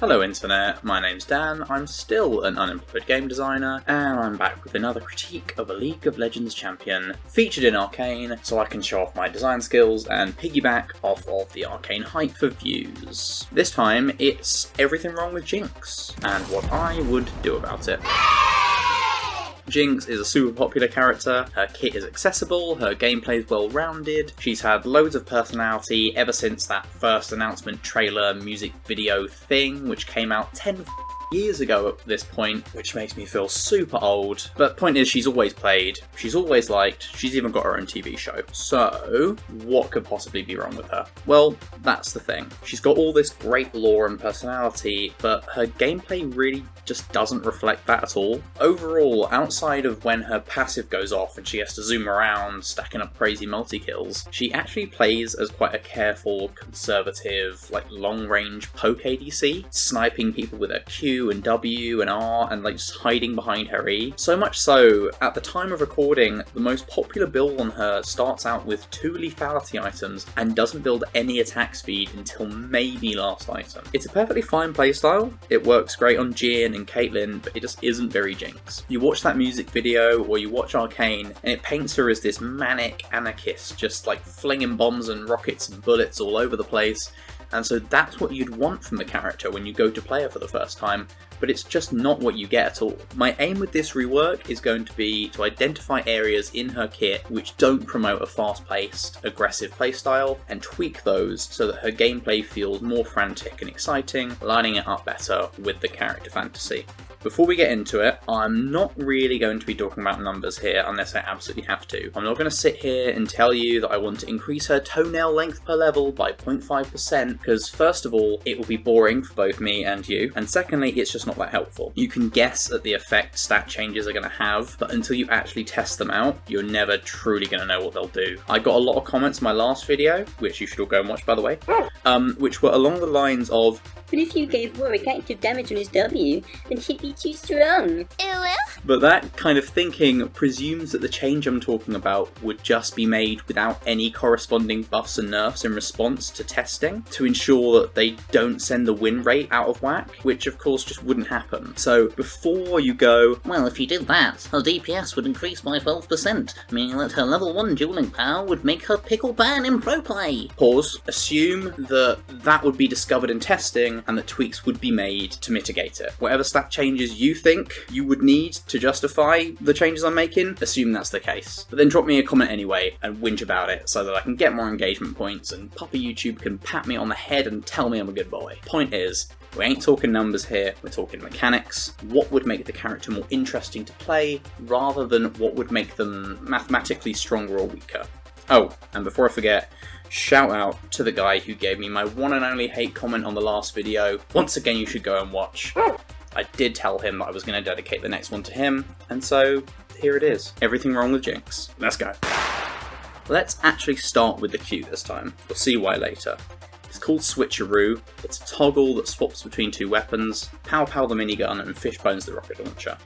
Hello Internet, my name's Dan, I'm still an unemployed game designer, and I'm back with another critique of a League of Legends champion, featured in Arcane, so I can show off my design skills and piggyback off of the Arcane hype for views. This time, it's everything wrong with Jinx, and what I would do about it. Jinx is a super popular character, her kit is accessible, her gameplay is well rounded, she's had loads of personality ever since that first announcement trailer music video thing, which came out 10 years ago at this point, which makes me feel super old. But point is, she's always played, she's always liked, she's even got her own TV show. So, what could possibly be wrong with her? Well, that's the thing. She's got all this great lore and personality, but her gameplay really just doesn't reflect that at all. Overall, outside of when her passive goes off and she has to zoom around, stacking up crazy multi-kills, she actually plays as quite a careful, conservative, long-range poke ADC, sniping people with her Q and W and R and just hiding behind her E. So much so, at the time of recording, the most popular build on her starts out with 2 lethality items and doesn't build any attack speed until maybe last item. It's a perfectly fine playstyle, it works great on Jhin and Caitlyn, but it just isn't very Jinx. You watch that music video or you watch Arcane and it paints her as this manic anarchist, just flinging bombs and rockets and bullets all over the place. And so that's what you'd want from the character when you go to play her for the first time, but it's just not what you get at all. My aim with this rework is going to be to identify areas in her kit which don't promote a fast-paced, aggressive playstyle, and tweak those so that her gameplay feels more frantic and exciting, lining it up better with the character fantasy. Before we get into it, I'm not really going to be talking about numbers here unless I absolutely have to. I'm not going to sit here and tell you that I want to increase her toenail length per level by 0.5%, because first of all, it will be boring for both me and you, and secondly, it's just not that helpful. You can guess at the effect stat changes are going to have, but until you actually test them out, you're never truly going to know what they'll do. I got a lot of comments in my last video, which you should all go and watch by the way, which were along the lines of, "But if you gave Warwick active damage on his W, then he'd be too strong." But that kind of thinking presumes that the change I'm talking about would just be made without any corresponding buffs and nerfs in response to testing, to ensure that they don't send the win rate out of whack, which of course just wouldn't happen. So before you go, "Well, if you did that, her DPS would increase by 12%, meaning that her level 1 dueling power would make her pickle ban in pro play." Pause. Assume that that would be discovered in testing and that tweaks would be made to mitigate it. Whatever stat changes you think you would need to justify the changes I'm making, assume that's the case. But then drop me a comment anyway and whinge about it so that I can get more engagement points and Papa YouTube can pat me on the head and tell me I'm a good boy. Point is, we ain't talking numbers here, we're talking mechanics. What would make the character more interesting to play rather than what would make them mathematically stronger or weaker. Oh, and before I forget, shout out to the guy who gave me my one and only hate comment on the last video. Once again, you should go and watch. I did tell him that I was going to dedicate the next one to him, and so here it is. Everything wrong with Jinx. Let's go. Let's actually start with the Q this time. We'll see why later. It's called Switcheroo. It's a toggle that swaps between 2 weapons, Pow Pow the minigun and Fishbones the rocket launcher.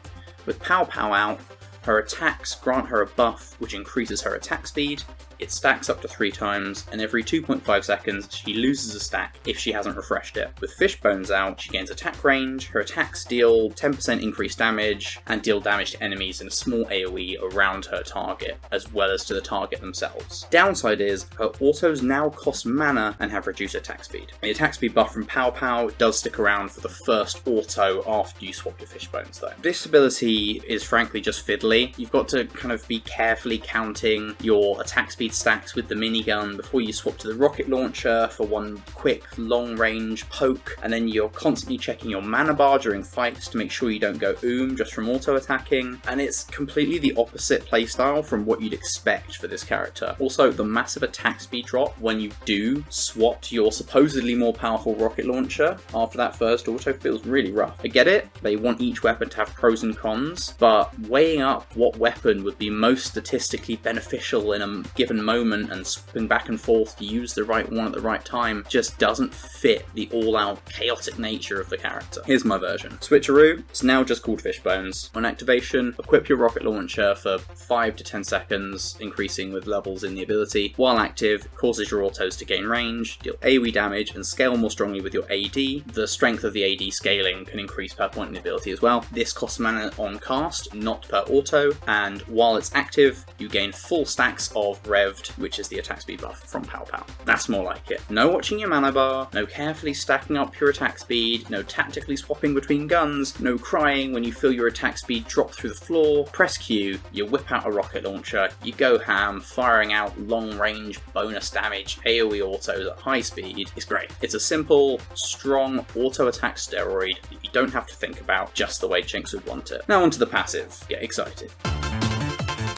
With Pow Pow out, her attacks grant her a buff which increases her attack speed, it stacks up to 3 times, and every 2.5 seconds she loses a stack if she hasn't refreshed it. With Fishbones out, she gains attack range, her attacks deal 10% increased damage, and deal damage to enemies in a small AoE around her target, as well as to the target themselves. Downside is, her autos now cost mana and have reduced attack speed. The attack speed buff from Pow Pow does stick around for the first auto after you swap your Fishbones though. This ability is frankly just fiddly. You've got to kind of be carefully counting your attack speed stacks with the minigun before you swap to the rocket launcher for one quick long range poke, and then you're constantly checking your mana bar during fights to make sure you don't go just from auto attacking, and it's completely the opposite playstyle from what you'd expect for this character. Also, the massive attack speed drop when you do swap to your supposedly more powerful rocket launcher after that first auto feels really rough. I get it, they want each weapon to have pros and cons, but weighing up what weapon would be most statistically beneficial in a given given moment and swapping back and forth to use the right one at the right time just doesn't fit the all-out chaotic nature of the character. Here's my version. Switcheroo, it's now just called Fishbones. On activation, equip your rocket launcher for 5 to 10 seconds, increasing with levels in the ability. While active, it causes your autos to gain range, deal AoE damage, and scale more strongly with your AD. The strength of the AD scaling can increase per point in the ability as well. This costs mana on cast, not per auto, and while it's active, you gain full stacks of Revved, which is the attack speed buff from Pow Pow. That's more like it. No watching your mana bar, no carefully stacking up your attack speed, no tactically swapping between guns, no crying when you feel your attack speed drop through the floor. Press Q, you whip out a rocket launcher, you go ham, firing out long range bonus damage AoE autos at high speed. It's great. It's a simple, strong auto attack steroid that you don't have to think about, just the way Jinx would want it. Now onto the passive. Get excited.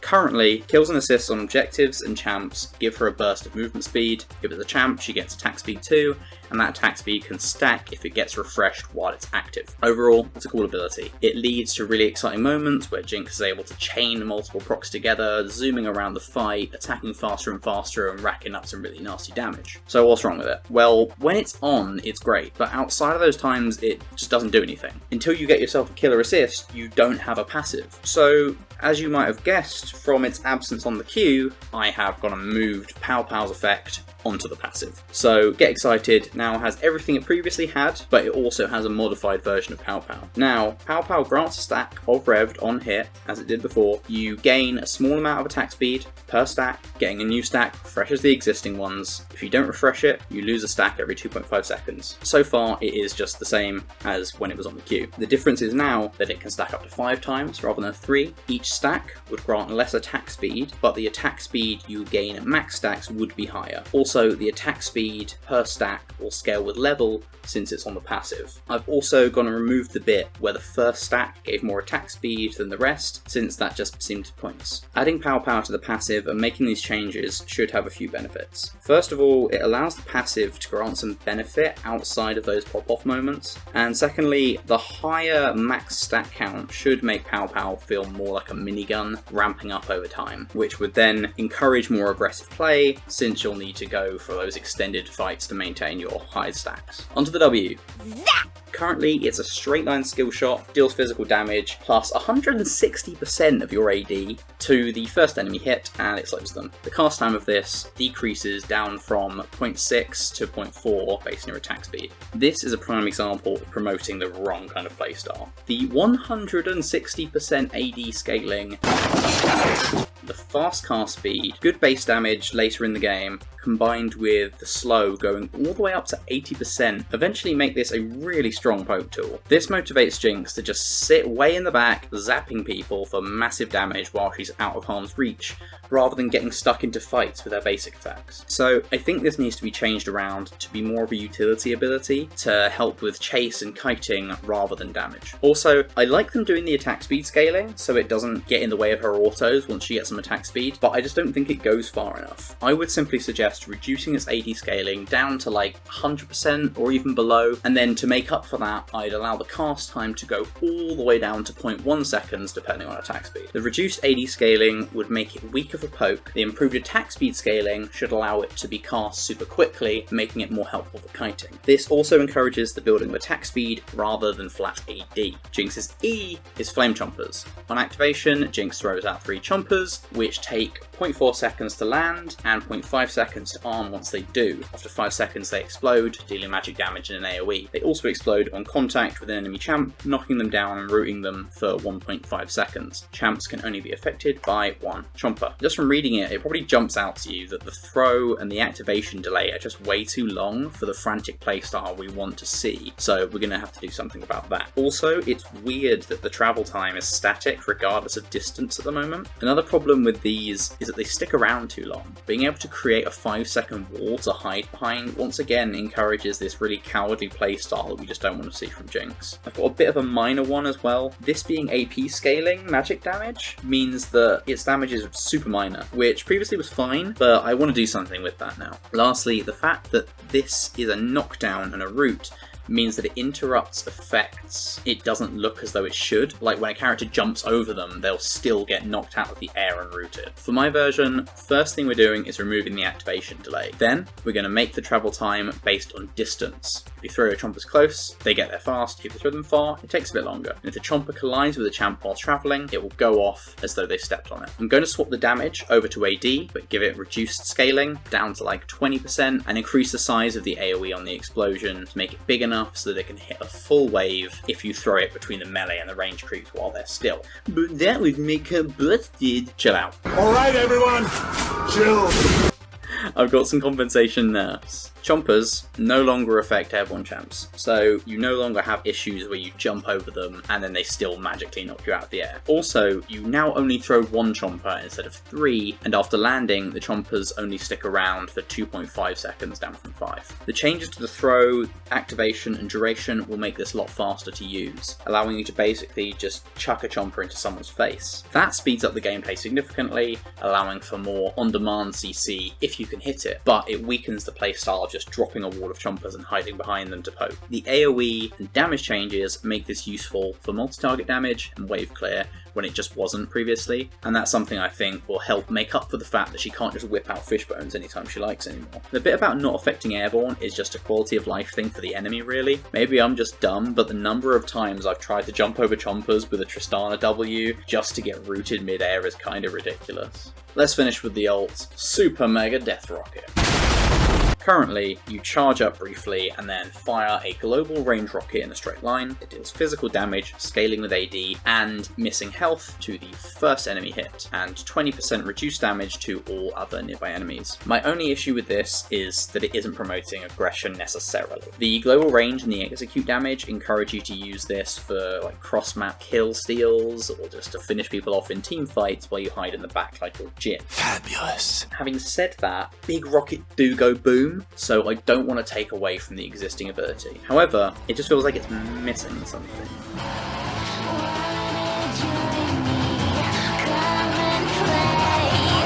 Currently, kills and assists on objectives and champs give her a burst of movement speed. If it's a champ, she gets attack speed 2, and that attack speed can stack if it gets refreshed while it's active. Overall, it's a cool ability. It leads to really exciting moments where Jinx is able to chain multiple procs together, zooming around the fight, attacking faster and faster, and racking up some really nasty damage. So what's wrong with it? Well, when it's on, it's great, but outside of those times, it just doesn't do anything. Until you get yourself a killer assist, you don't have a passive. So, as you might have guessed from its absence on the queue, I have gone and moved Pow Pow's effect onto the passive. So Get Excited now has everything it previously had, but it also has a modified version of Pow Pow. Now, Pow Pow grants a stack of Revved on hit, as it did before. You gain a small amount of attack speed per stack. Getting a new stack refreshes the existing ones. If you don't refresh it, you lose a stack every 2.5 seconds. So far, it is just the same as when it was on the queue. The difference is now that it can stack up to 5 times rather than 3. Each stack would grant less attack speed, but the attack speed you gain at max stacks would be higher. Also, the attack speed per stack will scale with level since it's on the passive. I've also gone and removed the bit where the first stack gave more attack speed than the rest, since that just seemed pointless. Adding Pow Pow to the passive and making these changes should have a few benefits. First of all, it allows the passive to grant some benefit outside of those pop-off moments, and secondly, the higher max stack count should make Pow Pow feel more like a minigun, ramping up over time, which would then encourage more aggressive play, since you'll need to go for those extended fights to maintain your high stacks. Onto the W. Currently, it's a straight line skill shot, deals physical damage, plus 160% of your AD to the first enemy hit, and it slows them. The cast time of this decreases down from 0.6 to 0.4 based on your attack speed. This is a prime example of promoting the wrong kind of playstyle. The 160% AD scaling, the fast cast speed, good base damage later in the game, combined with the slow going all the way up to 80%, eventually make this a really strong poke tool. This motivates Jinx to just sit way in the back, zapping people for massive damage while she's out of harm's reach, rather than getting stuck into fights with her basic attacks. So I think this needs to be changed around to be more of a utility ability to help with chase and kiting rather than damage. Also, I like them doing the attack speed scaling so it doesn't get in the way of her autos once she gets some attack speed, but I just don't think it goes far enough. I would simply suggest reducing its AD scaling down to like 100% or even below, and then to make up for that, I'd allow the cast time to go all the way down to 0.1 seconds depending on attack speed. The reduced AD scaling would make it weaker for poke. The improved attack speed scaling should allow it to be cast super quickly, making it more helpful for kiting. This also encourages the building of attack speed rather than flat AD. Jinx's E is Flame Chompers. On activation, Jinx throws out 3 Chompers, which take 0.4 seconds to land and 0.5 seconds to arm once they do. After 5 seconds they explode, dealing magic damage in an AoE. They also explode on contact with an enemy champ, knocking them down and rooting them for 1.5 seconds. Champs can only be affected by 1 Chomper. Just from reading it, it probably jumps out to you that the throw and the activation delay are just way too long for the frantic playstyle we want to see, so we're going to have to do something about that. Also, it's weird that the travel time is static regardless of distance at the moment. Another problem with these is that they stick around too long. Being able to create a 5-second wall to hide behind once again encourages this really cowardly playstyle that we just don't want to see from Jinx. I've got a bit of a minor one as well. This being AP scaling magic damage means that its damage is super minor, which previously was fine, but I want to do something with that now. Lastly, the fact that this is a knockdown and a root means that it interrupts effects. It doesn't look as though it should. Like when a character jumps over them, they'll still get knocked out of the air and rooted. For my version, first thing we're doing is removing the activation delay. Then we're going to make the travel time based on distance. If you throw your Chompers close, they get there fast. If you throw them far, it takes a bit longer. And if the Chomper collides with a champ while travelling, it will go off as though they've stepped on it. I'm going to swap the damage over to AD, but give it reduced scaling down to like 20% and increase the size of the AoE on the explosion to make it big enough so that it can hit a full wave if you throw it between the melee and the range creeps while they're still. But that would make her busted. Chill out. Alright everyone, chill. I've got some compensation nerfs. Chompers no longer affect airborne champs, so you no longer have issues where you jump over them and then they still magically knock you out of the air. Also, you now only throw one Chomper instead of 3, and after landing, the Chompers only stick around for 2.5 seconds down from 5. The changes to the throw, activation, and duration will make this a lot faster to use, allowing you to basically just chuck a Chomper into someone's face. That speeds up the gameplay significantly, allowing for more on-demand CC if you can hit it, but it weakens the playstyle of just dropping a wall of Chompers and hiding behind them to poke. The AoE and damage changes make this useful for multi-target damage and wave clear when it just wasn't previously, and that's something I think will help make up for the fact that she can't just whip out fish bones anytime she likes anymore. The bit about not affecting airborne is just a quality of life thing for the enemy really. Maybe I'm just dumb, but the number of times I've tried to jump over Chompers with a Tristana W just to get rooted mid-air is kind of ridiculous. Let's finish with the ult Super Mega Death Rocket. Currently, you charge up briefly and then fire a global range rocket in a straight line. It deals physical damage, scaling with AD, and missing health to the first enemy hit, and 20% reduced damage to all other nearby enemies. My only issue with this is that it isn't promoting aggression necessarily. The global range and the execute damage encourage you to use this for like cross-map kill steals, or just to finish people off in team fights while you hide in the back like your Jin. Fabulous. Having said that, big rockets do go boom, so I don't want to take away from the existing ability. However, it just feels like it's missing something.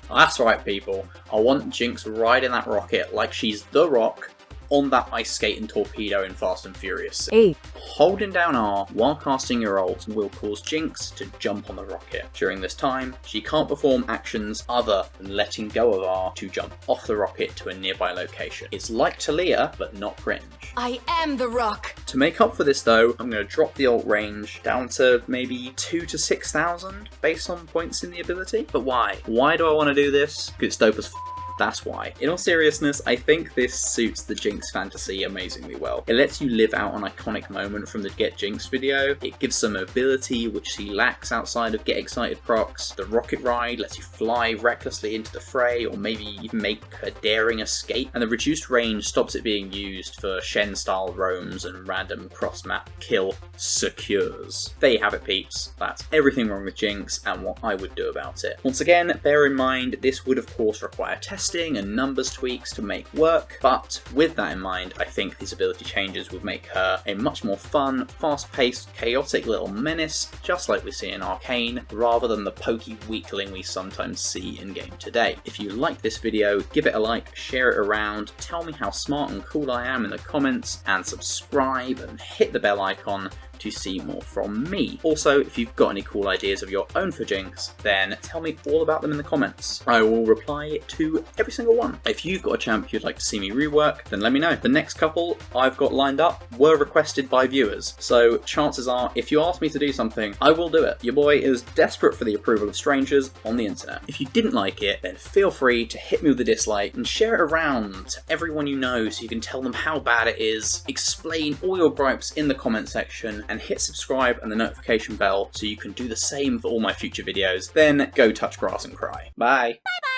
That's right, people. I want Jinx riding that rocket like she's The Rock on that ice skate and torpedo in Fast and Furious. Holding down R while casting your ult will cause Jinx to jump on the rocket. During this time, she can't perform actions other than letting go of R to jump off the rocket to a nearby location. It's like Talia, but not cringe. I am the Rock! To make up for this though, I'm going to drop the ult range down to maybe 2,000 to 6,000 based on points in the ability. But why? Why do I want to do this? Because it's dope as that's why. In all seriousness, I think this suits the Jinx fantasy amazingly well. It lets you live out an iconic moment from the Get Jinx video. It gives some mobility which she lacks outside of Get Excited procs. The rocket ride lets you fly recklessly into the fray or maybe even make a daring escape. And the reduced range stops it being used for Shen style roams and random cross-map kill secures. There you have it, peeps. That's everything wrong with Jinx and what I would do about it. Once again, bear in mind this would of course require testing and numbers tweaks to make work, but with that in mind, I think these ability changes would make her a much more fun, fast-paced, chaotic little menace, just like we see in Arcane, rather than the pokey weakling we sometimes see in game today. If you like this video, give it a like, share it around, tell me how smart and cool I am in the comments, and subscribe and hit the bell icon to see more from me. Also, if you've got any cool ideas of your own for Jinx, then tell me all about them in the comments. I will reply to every single one. If you've got a champ you'd like to see me rework, then let me know. The next couple I've got lined up were requested by viewers, so chances are if you ask me to do something, I will do it. Your boy is desperate for the approval of strangers on the internet. If you didn't like it, then feel free to hit me with a dislike and share it around to everyone you know so you can tell them how bad it is, explain all your gripes in the comment section, and hit subscribe and the notification bell so you can do the same for all my future videos. Then go touch grass and cry. Bye. Bye bye!